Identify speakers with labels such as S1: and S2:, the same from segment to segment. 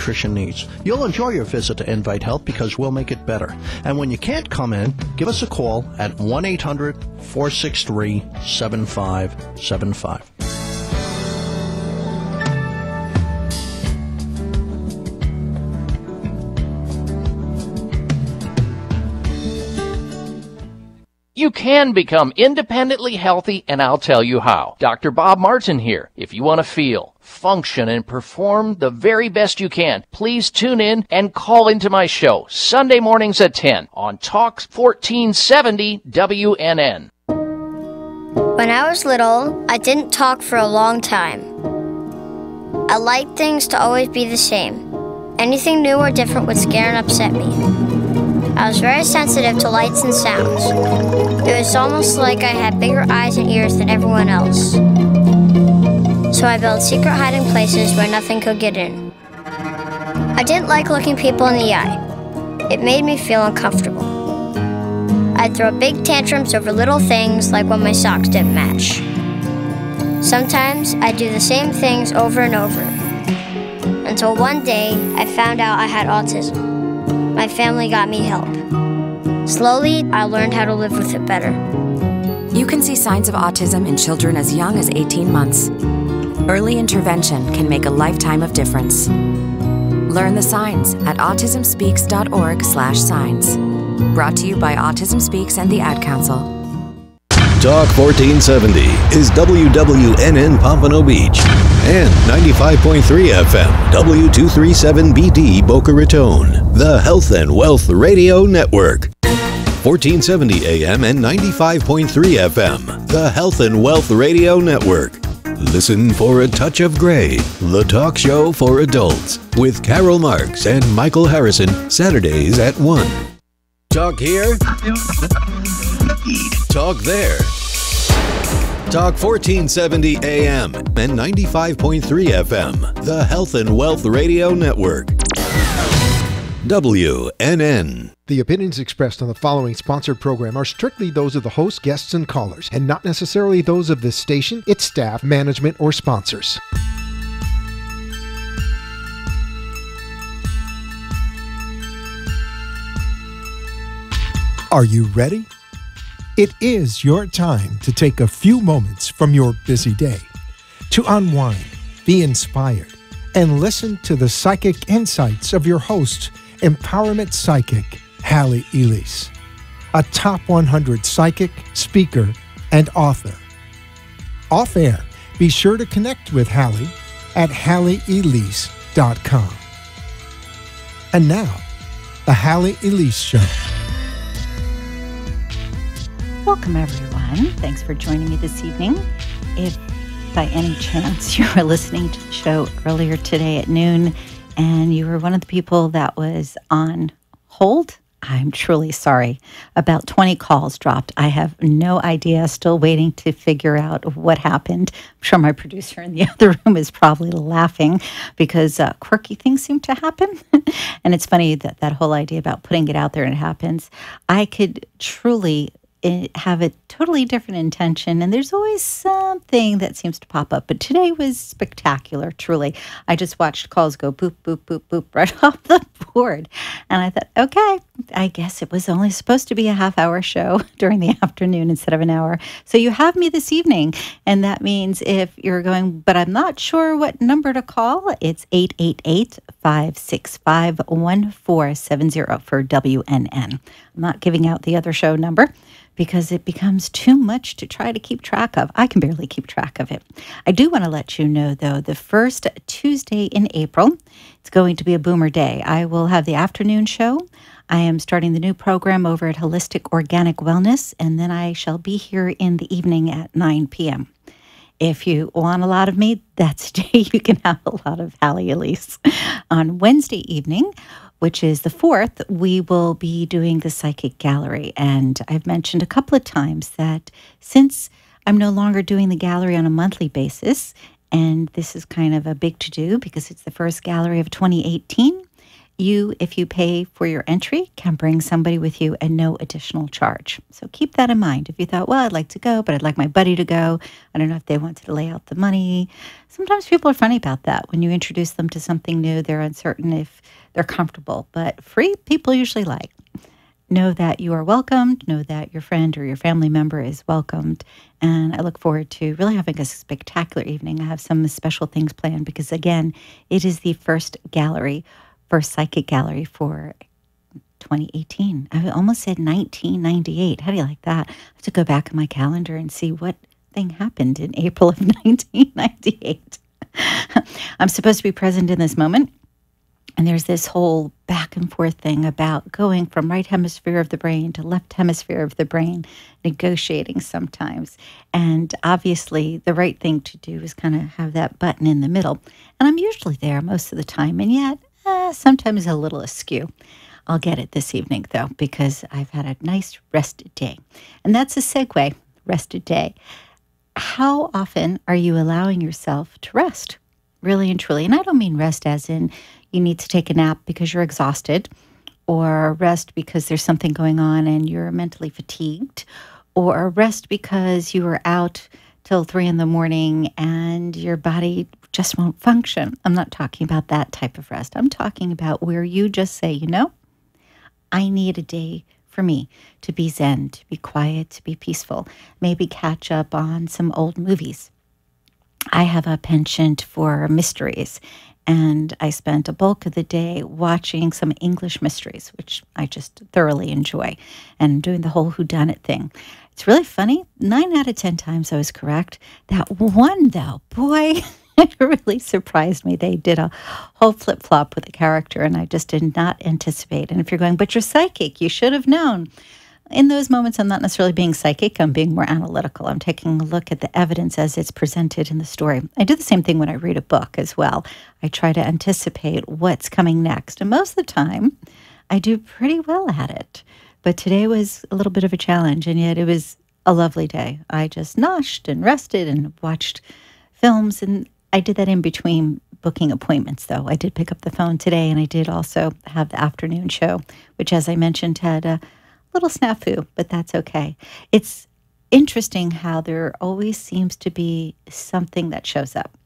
S1: nutrition needs. You'll enjoy your visit to Invite Health because we'll make it better. And when you can't come in, give us a call at 1-800-463-7575.
S2: You can become independently healthy, and I'll tell you how. Dr. Bob Martin here. If you want to feel, function, and perform the very best you can, please tune in and call into my show Sunday mornings at 10 on Talk 1470 WNN.
S3: When I was little, I didn't talk for a long time. I liked things to always be the same. Anything new or different would scare and upset me. I was very sensitive to lights and sounds. It was almost like I had bigger eyes and ears than everyone else. So I built secret hiding places where nothing could get in. I didn't like looking people in the eye. It made me feel uncomfortable. I'd throw big tantrums over little things like when my socks didn't match. Sometimes I'd do the same things over and over. Until one day, I found out I had autism. My family got me help. Slowly, I learned how to live with it better.
S4: You can see signs of autism in children as young as 18 months. Early intervention can make a lifetime of difference. Learn the signs at autismspeaks.org/signs. Brought to you by Autism Speaks and the Ad Council.
S5: Talk 1470 is WWNN Pompano Beach and 95.3 FM W237BD Boca Raton, the Health and Wealth Radio Network. 1470 AM and 95.3 FM, the Health and Wealth Radio Network. Listen for A Touch of Gray, the talk show for adults, with Carol Marks and Michael Harrison, Saturdays at 1. Talk here, talk there. Talk 1470 AM and 95.3 FM, the Health and Wealth Radio Network. WNN.
S6: The opinions expressed on the following sponsored program are strictly those of the host, guests, and callers, and not necessarily those of this station, its staff, management, or sponsors. Are you ready? It is your time to take a few moments from your busy day to unwind, be inspired, and listen to the psychic insights of your host, empowerment psychic, Halley, Elise, a top 100 psychic, speaker, and author. Off air, be sure to connect with Halley at HalleyElise.com. And now, the Halley Elise Show.
S7: Welcome, everyone. Thanks for joining me this evening. If by any chance you were listening to the show earlier today at noon and you were one of the people that was on hold, I'm truly sorry. About 20 calls dropped. I have no idea. Still waiting to figure out what happened. I'm sure my producer in the other room is probably laughing because quirky things seem to happen. And it's funny that that whole idea about putting it out there and it happens. I could truly have a totally different intention, and there's always something that seems to pop up. But today was spectacular, truly. I just watched calls go boop, boop, boop, boop right off the board. And I thought, okay, I guess it was only supposed to be a half-hour show during the afternoon instead of an hour. So you have me this evening, and that means if you're going, but I'm not sure what number to call, it's 888-565-1470 for WNN. I'm not giving out the other show number, because it becomes too much to try to keep track of. I can barely keep track of it. I do want to let you know, though, the first Tuesday in April, it's going to be a boomer day. I will have the afternoon show. I am starting the new program over at Holistic Organic Wellness, and then I shall be here in the evening at 9 p.m. If you want a lot of me, that's the day you can have a lot of Halley Elise. On Wednesday evening, which is the 4th, we will be doing the Psychic Gallery. And I've mentioned a couple of times that since I'm no longer doing the gallery on a monthly basis, and this is kind of a big to-do because it's the first gallery of 2018, You, if you pay for your entry, can bring somebody with you at no additional charge. So keep that in mind. If you thought, well, I'd like to go, but I'd like my buddy to go. I don't know if they wanted to lay out the money. Sometimes people are funny about that. When you introduce them to something new, they're uncertain if they're comfortable. But free people usually like. Know that you are welcomed. Know that your friend or your family member is welcomed. And I look forward to really having a spectacular evening. I have some special things planned because, again, it is the first psychic gallery for 2018. I almost said 1998. How do you like that? I have to go back in my calendar and see what thing happened in April of 1998. I'm supposed to be present in this moment. And there's this whole back and forth thing about going from right hemisphere of the brain to left hemisphere of the brain, negotiating sometimes. And obviously, the right thing to do is kind of have that button in the middle. And I'm usually there most of the time, and yet sometimes a little askew. I'll get it this evening, though, because I've had a nice rested day. And that's a segue, rested day. How often are you allowing yourself to rest, really and truly? And I don't mean rest as in you need to take a nap because you're exhausted, or rest because there's something going on and you're mentally fatigued, or rest because you were out till 3 a.m. and your body just won't function. I'm not talking about that type of rest. I'm talking about where you just say, I need a day for me to be zen, to be quiet, to be peaceful, maybe catch up on some old movies. I have a penchant for mysteries, and I spent a bulk of the day watching some English mysteries, which I just thoroughly enjoy, and doing the whole whodunit thing. It's really funny. 9 out of 10 times I was correct. That one, though, boy, it really surprised me. They did a whole flip-flop with the character, and I just did not anticipate. And if you're going, but you're psychic, you should have known. In those moments, I'm not necessarily being psychic. I'm being more analytical. I'm taking a look at the evidence as it's presented in the story. I do the same thing when I read a book as well. I try to anticipate what's coming next. And most of the time, I do pretty well at it. But today was a little bit of a challenge, and yet it was a lovely day. I just noshed and rested and watched films, and I did that in between booking appointments, though. I did pick up the phone today, and I did also have the afternoon show, which, as I mentioned, had a little snafu, but that's okay. It's interesting how there always seems to be something that shows up.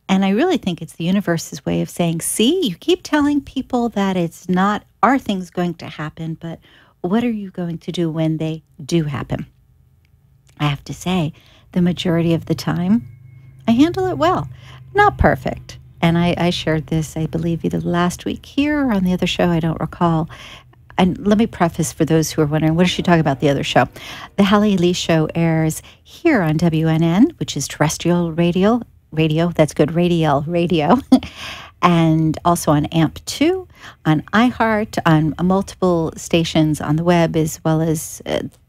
S7: And I really think it's the universe's way of saying, see, you keep telling people that it's not, are things going to happen, but what are you going to do when they do happen? I have to say, the majority of the time, I handle it well. Not perfect. And I shared this, I believe, either last week here or on the other show, I don't recall. And let me preface for those who are wondering, what is she talking about the other show? The Halley Elise show airs here on WNN, which is terrestrial radio, that's good, radio, and also on AMP2, on iHeart, on multiple stations on the web, as well as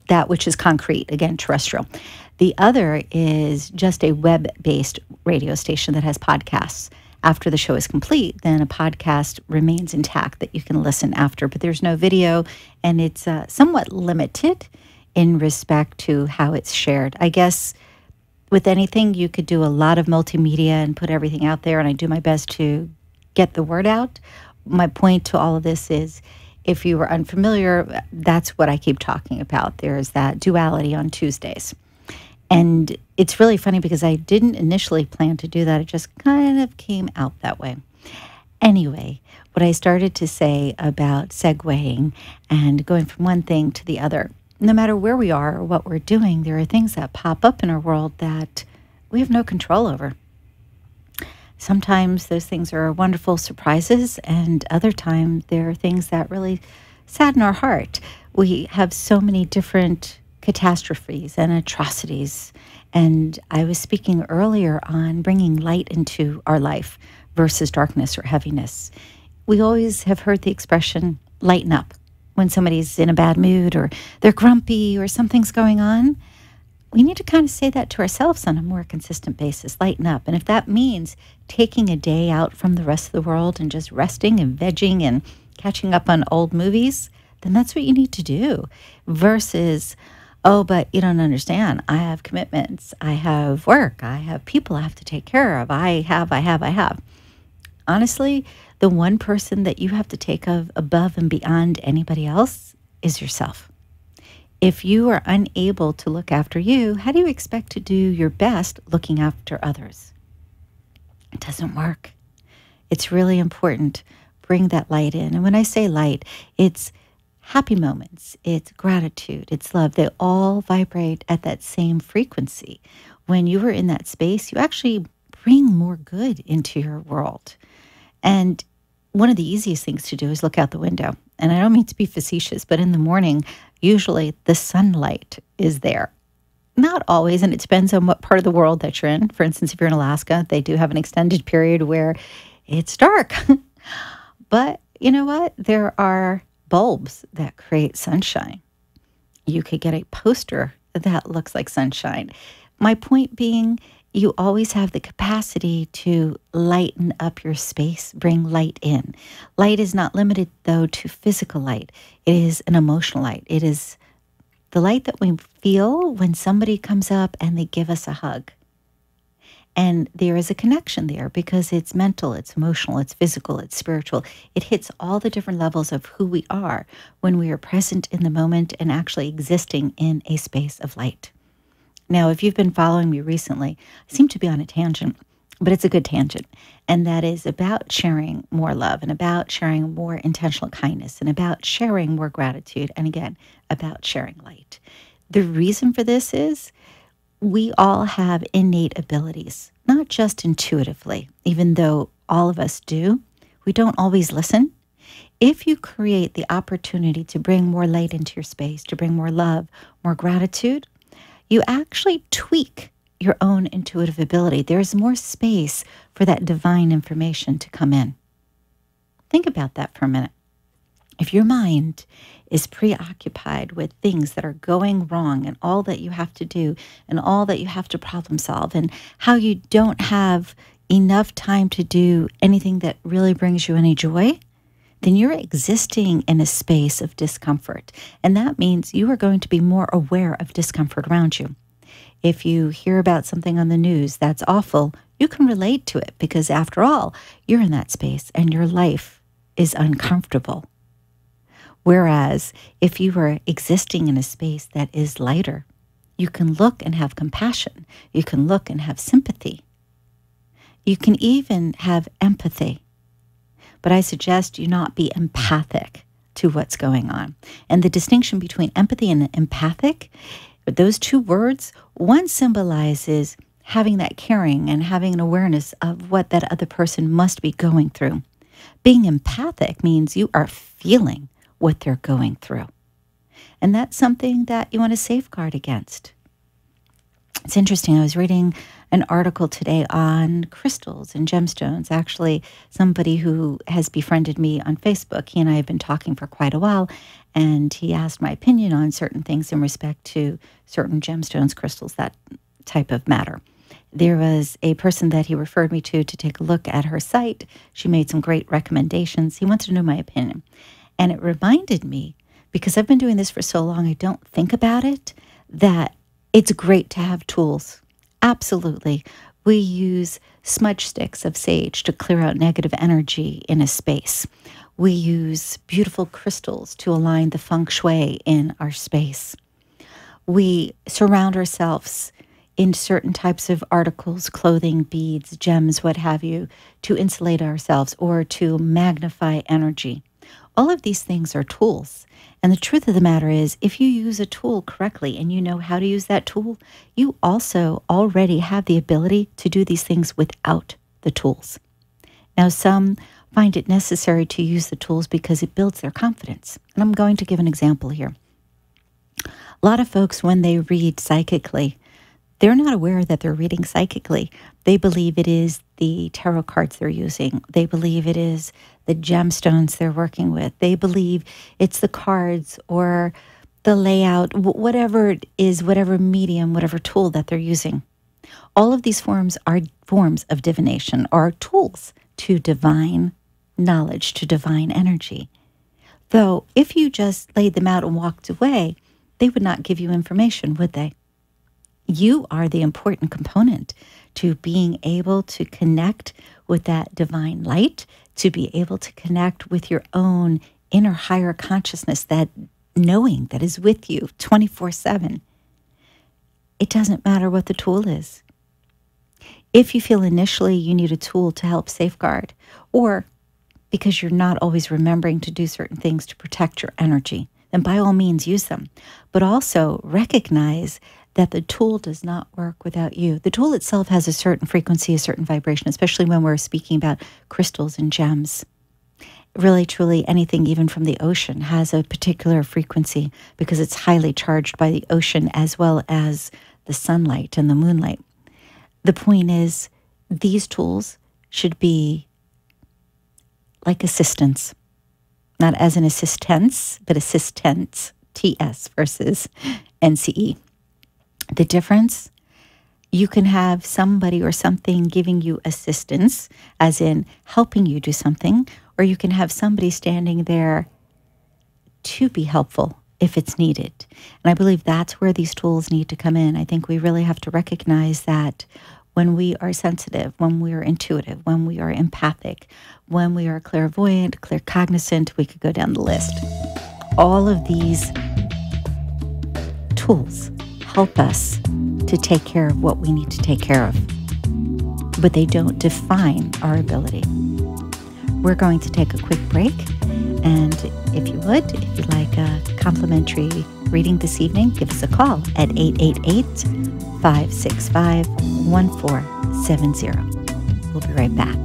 S7: that which is concrete, again, terrestrial. The other is just a web-based radio station that has podcasts. After the show is complete, then a podcast remains intact that you can listen after, but there's no video, and it's somewhat limited in respect to how it's shared. I guess with anything, you could do a lot of multimedia and put everything out there, and I do my best to get the word out. My point to all of this is, if you were unfamiliar, that's what I keep talking about. There's that duality on Tuesdays. And it's really funny because I didn't initially plan to do that. It just kind of came out that way. Anyway, what I started to say about segueing and going from one thing to the other, no matter where we are or what we're doing, there are things that pop up in our world that we have no control over. Sometimes those things are wonderful surprises, and other times there are things that really sadden our heart. We have so many different catastrophes and atrocities. And I was speaking earlier on bringing light into our life versus darkness or heaviness. We always have heard the expression, lighten up, when somebody's in a bad mood or they're grumpy or something's going on. We need to kind of say that to ourselves on a more consistent basis, lighten up. And if that means taking a day out from the rest of the world and just resting and vegging and catching up on old movies, then that's what you need to do. Versus, oh, but you don't understand. I have commitments. I have work. I have people I have to take care of. I have. Honestly, the one person that you have to take above and beyond anybody else is yourself. If you are unable to look after you, how do you expect to do your best looking after others? It doesn't work. It's really important. Bring that light in. And when I say light, it's happy moments, it's gratitude, it's love. They all vibrate at that same frequency. When you are in that space, you actually bring more good into your world. And one of the easiest things to do is look out the window. And I don't mean to be facetious, but in the morning, usually the sunlight is there. Not always, and it depends on what part of the world that you're in. For instance, if you're in Alaska, they do have an extended period where it's dark. But you know what? There are bulbs that create sunshine. You could get a poster that looks like sunshine. My point being, you always have the capacity to lighten up your space, bring light in. Light is not limited, though, to physical light. It is an emotional light. It is the light that we feel when somebody comes up and they give us a hug. And there is a connection there because it's mental, it's emotional, it's physical, it's spiritual. It hits all the different levels of who we are when we are present in the moment and actually existing in a space of light. Now, if you've been following me recently, I seem to be on a tangent, but it's a good tangent. And that is about sharing more love and about sharing more intentional kindness and about sharing more gratitude. And again, about sharing light. The reason for this is we all have innate abilities, not just intuitively, even though all of us do. We don't always listen. If you create the opportunity to bring more light into your space, to bring more love, more gratitude, you actually tweak your own intuitive ability. There's more space for that divine information to come in. Think about that for a minute. If your mind is preoccupied with things that are going wrong and all that you have to do and all that you have to problem solve and how you don't have enough time to do anything that really brings you any joy, then you're existing in a space of discomfort. And that means you are going to be more aware of discomfort around you. If you hear about something on the news that's awful, you can relate to it because after all, you're in that space and your life is uncomfortable. Whereas if you are existing in a space that is lighter, you can look and have compassion. You can look and have sympathy. You can even have empathy. But I suggest you not be empathic to what's going on. And the distinction between empathy and empathic, those two words, one symbolizes having that caring and having an awareness of what that other person must be going through. Being empathic means you are feeling what they're going through. And that's something that you want to safeguard against. It's interesting. I was reading an article today on crystals and gemstones. Actually, somebody who has befriended me on Facebook, he and I have been talking for quite a while, and he asked my opinion on certain things in respect to certain gemstones, crystals, that type of matter. There was a person that he referred me to take a look at her site. She made some great recommendations. He wanted to know my opinion. And it reminded me, because I've been doing this for so long, I don't think about it, that it's great to have tools. Absolutely. We use smudge sticks of sage to clear out negative energy in a space. We use beautiful crystals to align the feng shui in our space. We surround ourselves in certain types of articles, clothing, beads, gems, what have you, to insulate ourselves or to magnify energy. All of these things are tools. And the truth of the matter is, if you use a tool correctly and you know how to use that tool, you also already have the ability to do these things without the tools. Now, some find it necessary to use the tools because it builds their confidence. And I'm going to give an example here. A lot of folks, when they read psychically, they're not aware that they're reading psychically. They believe it is the tarot cards they're using. They believe it is the gemstones they're working with. They believe it's the cards or the layout, whatever it is, whatever medium, whatever tool that they're using. All of these forms are forms of divination, are tools to divine knowledge, to divine energy. Though, if you just laid them out and walked away, they would not give you information, would they? You are the important component to being able to connect with that divine light, to be able to connect with your own inner higher consciousness, that knowing that is with you 24/7. It doesn't matter what the tool is. If you feel initially you need a tool to help safeguard, or because you're not always remembering to do certain things to protect your energy, then by all means use them. But also recognize that the tool does not work without you. The tool itself has a certain frequency, a certain vibration, especially when we're speaking about crystals and gems. Really, truly, anything even from the ocean has a particular frequency because it's highly charged by the ocean as well as the sunlight and the moonlight. The point is, these tools should be like assistants, not as an assistance, but assistants, TS versus NCE. The difference, you can have somebody or something giving you assistance, as in helping you do something, or you can have somebody standing there to be helpful if it's needed. And I believe that's where these tools need to come in. I think we really have to recognize that when we are sensitive, when we are intuitive, when we are empathic, when we are clairvoyant, claircognizant, we could go down the list. All of these tools help us to take care of what we need to take care of, but they don't define our ability. We're going to take a quick break, and if you'd like a complimentary reading this evening, give us a call at 888-565-1470. We'll be right back.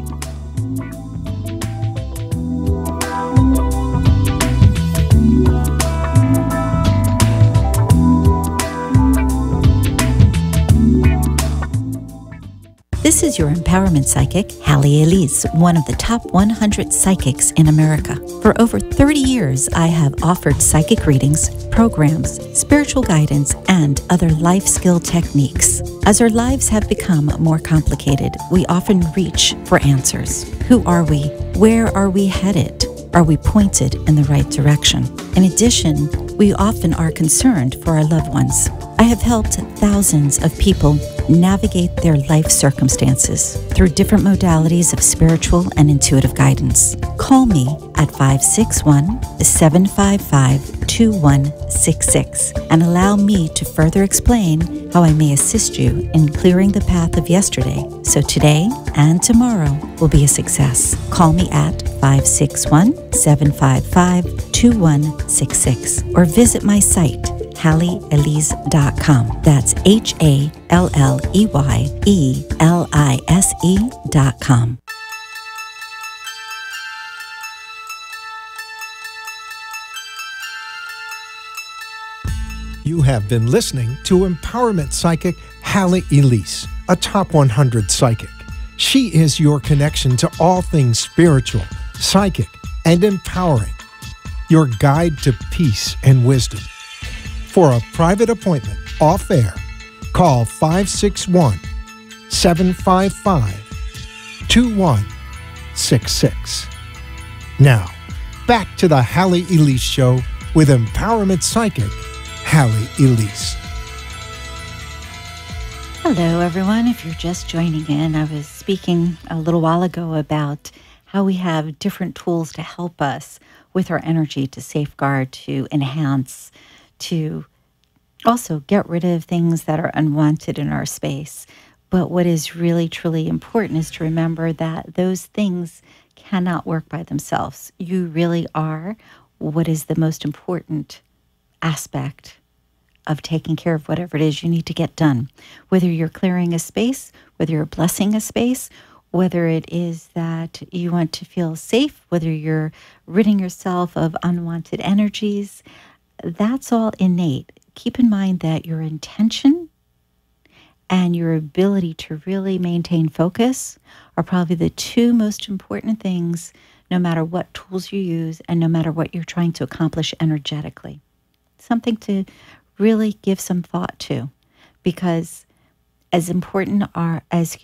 S7: This is your empowerment psychic, Halley, Elise, one of the top 100 psychics in America. For over 30 years, I have offered psychic readings, programs, spiritual guidance, and other life skill techniques. As our lives have become more complicated, we often reach for answers. Who are we? Where are we headed? Are we pointed in the right direction? In addition, we often are concerned for our loved ones. I have helped thousands of people navigate their life circumstances through different modalities of spiritual and intuitive guidance. Call me at 561-755-2166 and allow me to further explain how I may assist you in clearing the path of yesterday so today and tomorrow will be a success. Call me at 561-755-2166 or visit my site, HalleyElise.com. That's HalleyElise.com.
S6: You have been listening to empowerment psychic Halley Elise, a top 100 psychic. She is your connection to all things spiritual, psychic, and empowering. Your guide to peace and wisdom. For a private appointment off air, call 561-755-2166. Now, back to the Halley Elise Show with empowerment psychic Halley Elise.
S7: Hello, everyone. If you're just joining in, I was speaking a little while ago about how we have different tools to help us with our energy, to safeguard, to enhance, to also get rid of things that are unwanted in our space. But what is really, truly important is to remember that those things cannot work by themselves. You really are what is the most important aspect of taking care of whatever it is you need to get done. Whether you're clearing a space, whether you're blessing a space, whether it is that you want to feel safe, whether you're ridding yourself of unwanted energies, that's all innate. Keep in mind that your intention and your ability to really maintain focus are probably the two most important things, no matter what tools you use and no matter what you're trying to accomplish energetically. Something to really give some thought to, because as important as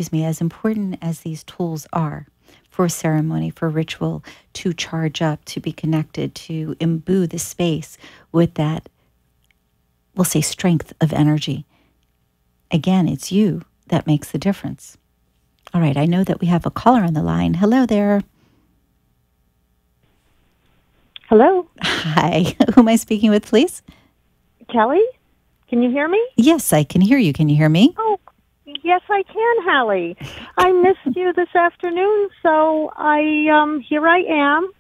S7: these tools are for ceremony, for ritual, to charge up, to be connected, to imbue the space with that, we'll say, strength of energy. Again, it's you that makes the difference. All right, I know that we have a caller on the line. Hello there.
S8: Hello?
S7: Hi. Who am I speaking with, please?
S8: Kelly? Can you hear me?
S7: Yes, I can hear you. Can you hear me?
S8: Oh, yes, I can, Halley. I missed you this afternoon, so here I am.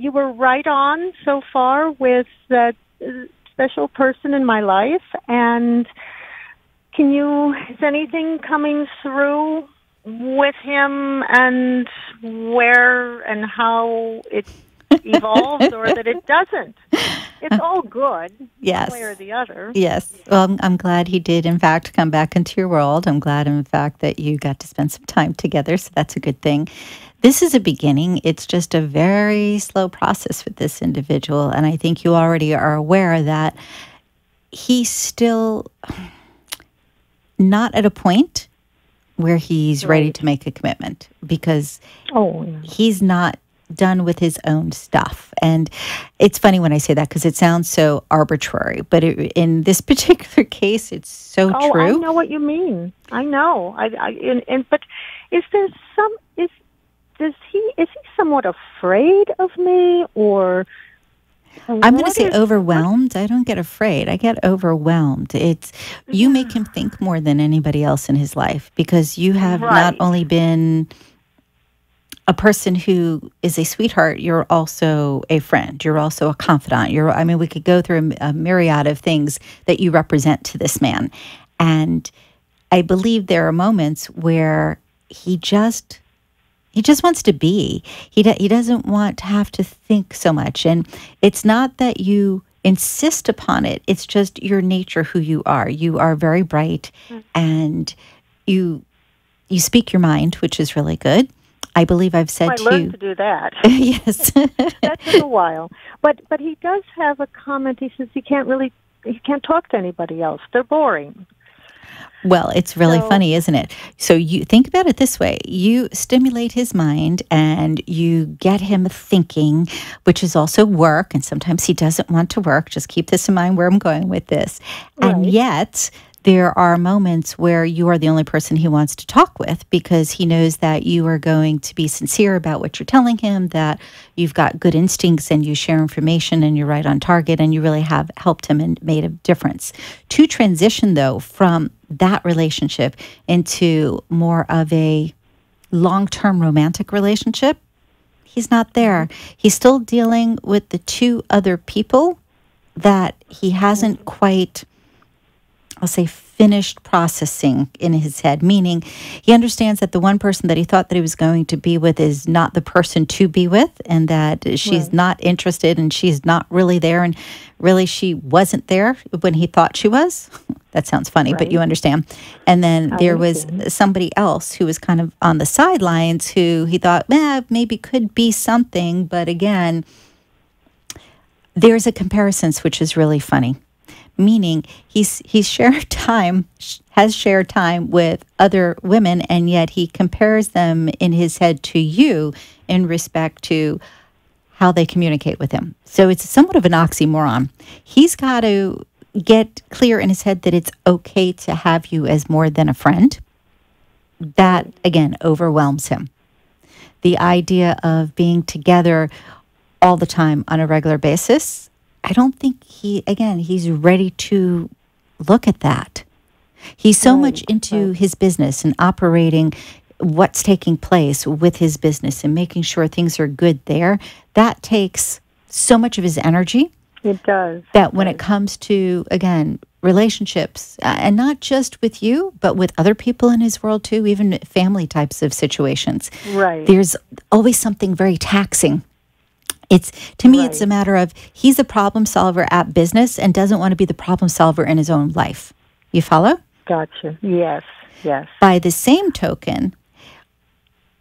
S8: You were right on so far with that special person in my life, and is anything coming through with him and where and how it evolves or that it doesn't? It's all good,
S7: yes,
S8: one way or the other.
S7: Yes. Well, I'm glad he did, in fact, come back into your world. I'm glad, in fact, that you got to spend some time together, so that's a good thing. This is a beginning. It's just a very slow process with this individual, and I think you already are aware that he's still not at a point where he's ready to make a commitment because he's not done with his own stuff. And it's funny when I say that because it sounds so arbitrary, but in this particular case, it's so true.
S8: I know what you mean. I know. But is he somewhat afraid of me, or?
S7: I'm going to say overwhelmed. I don't get afraid. I get overwhelmed. You make him think more than anybody else in his life because you have not only been a person who is a sweetheart, you're also a friend. You're also a confidant. We could go through a myriad of things that you represent to this man. And I believe there are moments where he just wants to be. He doesn't want to have to think so much. And it's not that you insist upon it. It's just your nature, who you are. You are very bright and you speak your mind, which is really good. I believe I've said to you.
S8: I learned to do that.
S7: Yes.
S8: That took a while. But he does have a comment. He says he can't talk to anybody else. They're boring.
S7: Well, it's really funny, isn't it? So you think about it this way. You stimulate his mind and you get him thinking, which is also work. And sometimes he doesn't want to work. Just keep this in mind where I'm going with this. Right. And yet there are moments where you are the only person he wants to talk with because he knows that you are going to be sincere about what you're telling him, that you've got good instincts and you share information and you're right on target and you really have helped him and made a difference. To transition, though, from that relationship into more of a long-term romantic relationship, he's not there. He's still dealing with the two other people that he hasn't quite, I'll say, finished processing in his head, meaning he understands that the one person that he thought that he was going to be with is not the person to be with, and that she's not interested and she's not really there, and really she wasn't there when he thought she was. That sounds funny, but you understand. And then there was somebody else who was kind of on the sidelines who he thought, maybe could be something, but again, there's a comparison, which is really funny. Meaning has shared time with other women, and yet he compares them in his head to you in respect to how they communicate with him. So it's somewhat of an oxymoron. He's got to get clear in his head that it's okay to have you as more than a friend. That, again, overwhelms him. The idea of being together all the time on a regular basis, I don't think he's ready to look at that. He's so much into his business and operating what's taking place with his business and making sure things are good there. That takes so much of his energy.
S8: It does.
S7: That when it comes to, again, relationships, and not just with you, but with other people in his world too, even family types of situations.
S8: Right.
S7: There's always something very taxing. It's a matter of he's a problem solver at business and doesn't want to be the problem solver in his own life. You follow?
S8: Gotcha. Yes.
S7: By the same token,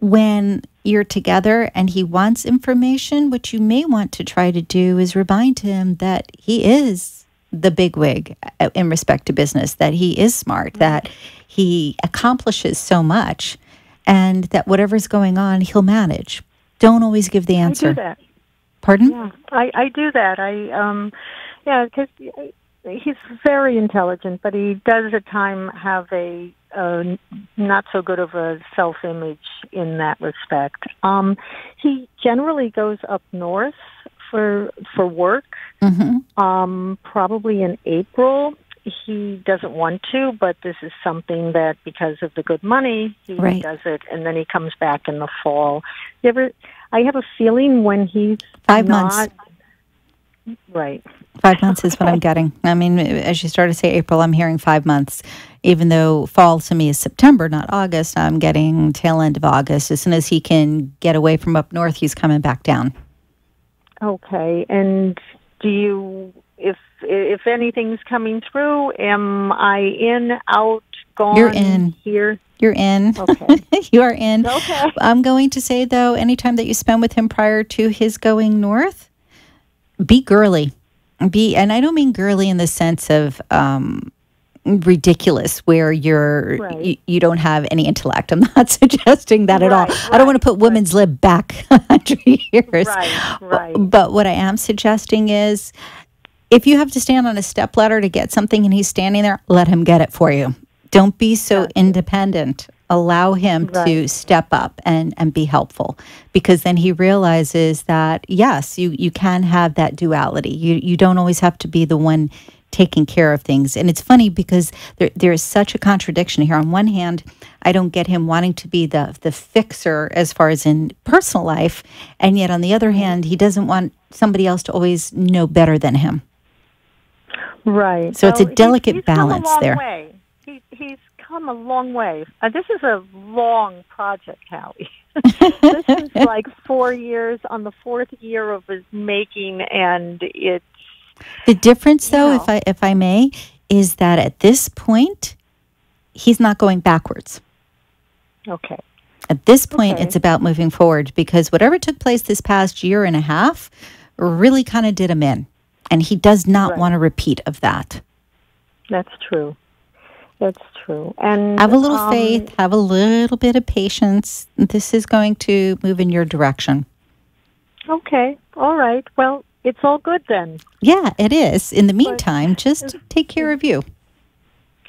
S7: when you're together and he wants information, what you may want to try to do is remind him that he is the bigwig in respect to business, that he is smart, that he accomplishes so much, and that whatever's going on, he'll manage. Don't always give the answer.
S8: I do that.
S7: Pardon?
S8: Yeah, I do that. Because he's very intelligent, but he does at times have a not so good of a self-image in that respect. He generally goes up north for work, probably in April. He doesn't want to, but this is something that, because of the good money, he does it, and then he comes back in the fall. I have a feeling when he's
S7: 5 months.
S8: Right.
S7: 5 months is what I'm getting. I mean, as you started to say April, I'm hearing 5 months. Even though fall to me is September, not August, I'm getting tail end of August. As soon as he can get away from up north, he's coming back down.
S8: Okay. And do you, if anything's coming through, am I in, out, gone?
S7: You're in.
S8: Here?
S7: You're in.
S8: Okay.
S7: You are in.
S8: Okay.
S7: I'm going to say, though, anytime that you spend with him prior to his going north, be girly. And I don't mean girly in the sense of ridiculous, where you don't have any intellect. I'm not suggesting that at all. I don't want to put women's lib back 100 years.
S8: Right.
S7: But what I am suggesting is, if you have to stand on a stepladder to get something and he's standing there, let him get it for you. Don't be so independent. Allow him to step up and be helpful, because then he realizes that, yes, you can have that duality. You don't always have to be the one taking care of things. And it's funny because there is such a contradiction here. On one hand, I don't get him wanting to be the fixer as far as in personal life. And yet on the other hand, he doesn't want somebody else to always know better than him.
S8: Right.
S7: So it's a delicate balance there.
S8: Way. He's come a long way. This is a long project, Halley. This is like 4 years, on the fourth year of his making, and it's...
S7: The difference, though, if I may, is that at this point, he's not going backwards.
S8: Okay.
S7: At this point, it's about moving forward, because whatever took place this past year and a half really kind of did him in. And he does not want a repeat of that.
S8: That's true. That's true. And
S7: have a little faith, have a little bit of patience. This is going to move in your direction.
S8: Okay. All right. Well, it's all good then.
S7: Yeah, it is. In the meantime, just take care of you.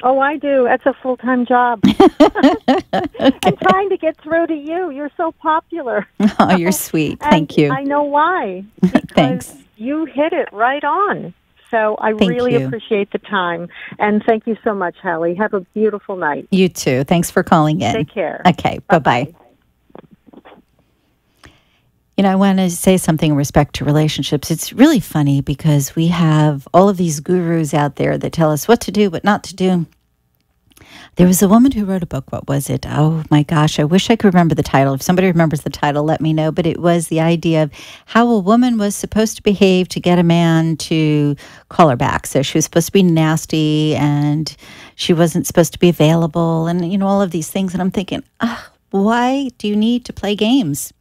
S8: Oh, I do. That's a full-time job. I'm trying to get through to you. You're so popular.
S7: Oh, you're sweet. Thank you.
S8: I know why.
S7: Thanks.
S8: You hit it right on. So I really appreciate the time. And thank you so much, Halley. Have a beautiful night.
S7: You too. Thanks for calling in.
S8: Take care.
S7: Okay. Bye-bye. You know, I want to say something in respect to relationships. It's really funny because we have all of these gurus out there that tell us what to do, what not to do. There was a woman who wrote a book. What was it? Oh, my gosh. I wish I could remember the title. If somebody remembers the title, let me know. But it was the idea of how a woman was supposed to behave to get a man to call her back. So she was supposed to be nasty and she wasn't supposed to be available and, you know, all of these things. And I'm thinking, why do you need to play games?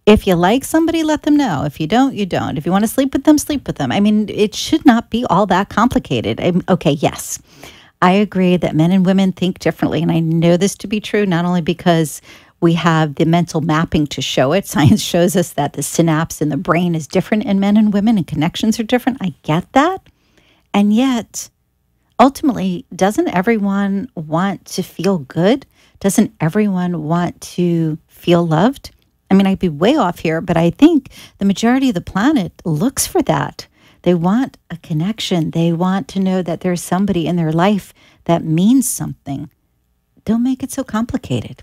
S7: If you like somebody, let them know. If you don't, you don't. If you want to sleep with them, sleep with them. I mean, it should not be all that complicated. Okay, yes. I agree that men and women think differently, and I know this to be true, not only because we have the mental mapping to show it. Science shows us that the synapse in the brain is different in men and women, and connections are different. I get that. And yet, ultimately, doesn't everyone want to feel good? Doesn't everyone want to feel loved? I mean, I'd be way off here, but I think the majority of the planet looks for that. They want a connection. They want to know that there's somebody in their life that means something. Don't make it so complicated.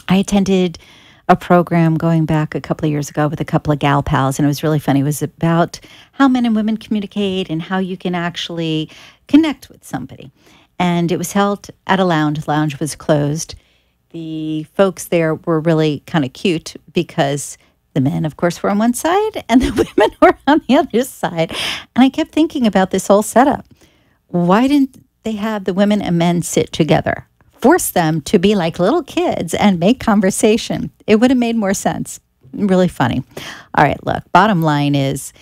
S7: I attended a program going back a couple of years ago with a couple of gal pals, and it was really funny. It was about how men and women communicate and how you can actually connect with somebody. And it was held at a lounge. The lounge was closed. The folks there were really kind of cute because the men, of course, were on one side and the women were on the other side. And I kept thinking about this whole setup. Why didn't they have the women and men sit together? Force them to be like little kids and make conversation. It would have made more sense. Really funny. All right, look, bottom line is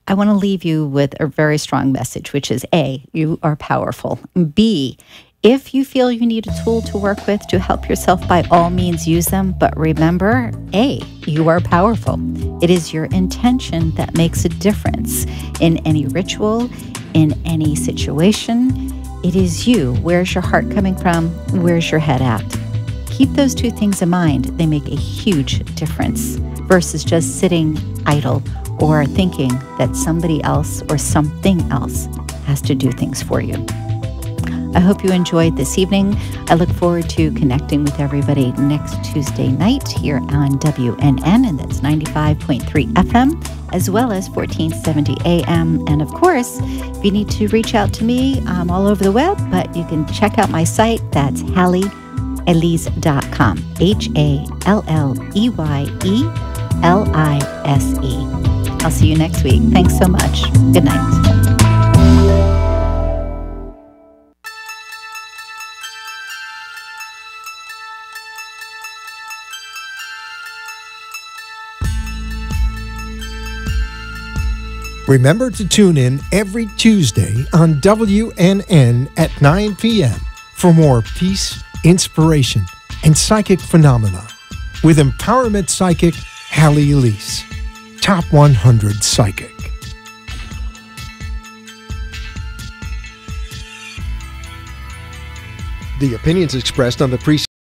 S7: I want to leave you with a very strong message, which is A, you are powerful. B, if you feel you need a tool to work with to help yourself, by all means use them. But remember, A, you are powerful. It is your intention that makes a difference in any ritual, in any situation. It is you. Where's your heart coming from? Where's your head at? Keep those two things in mind. They make a huge difference versus just sitting idle or thinking that somebody else or something else has to do things for you. I hope you enjoyed this evening. I look forward to connecting with everybody next Tuesday night here on WNN, and that's 95.3 FM, as well as 1470 AM. And of course, if you need to reach out to me, I'm all over the web, but you can check out my site. That's HalleyElise.com. HalleyElise. I'll see you next week. Thanks so much. Good night.
S6: Remember to tune in every Tuesday on WNN at 9 p.m. for more peace, inspiration, and psychic phenomena with empowerment psychic Halley Elise, Top 100 Psychic. The opinions expressed on the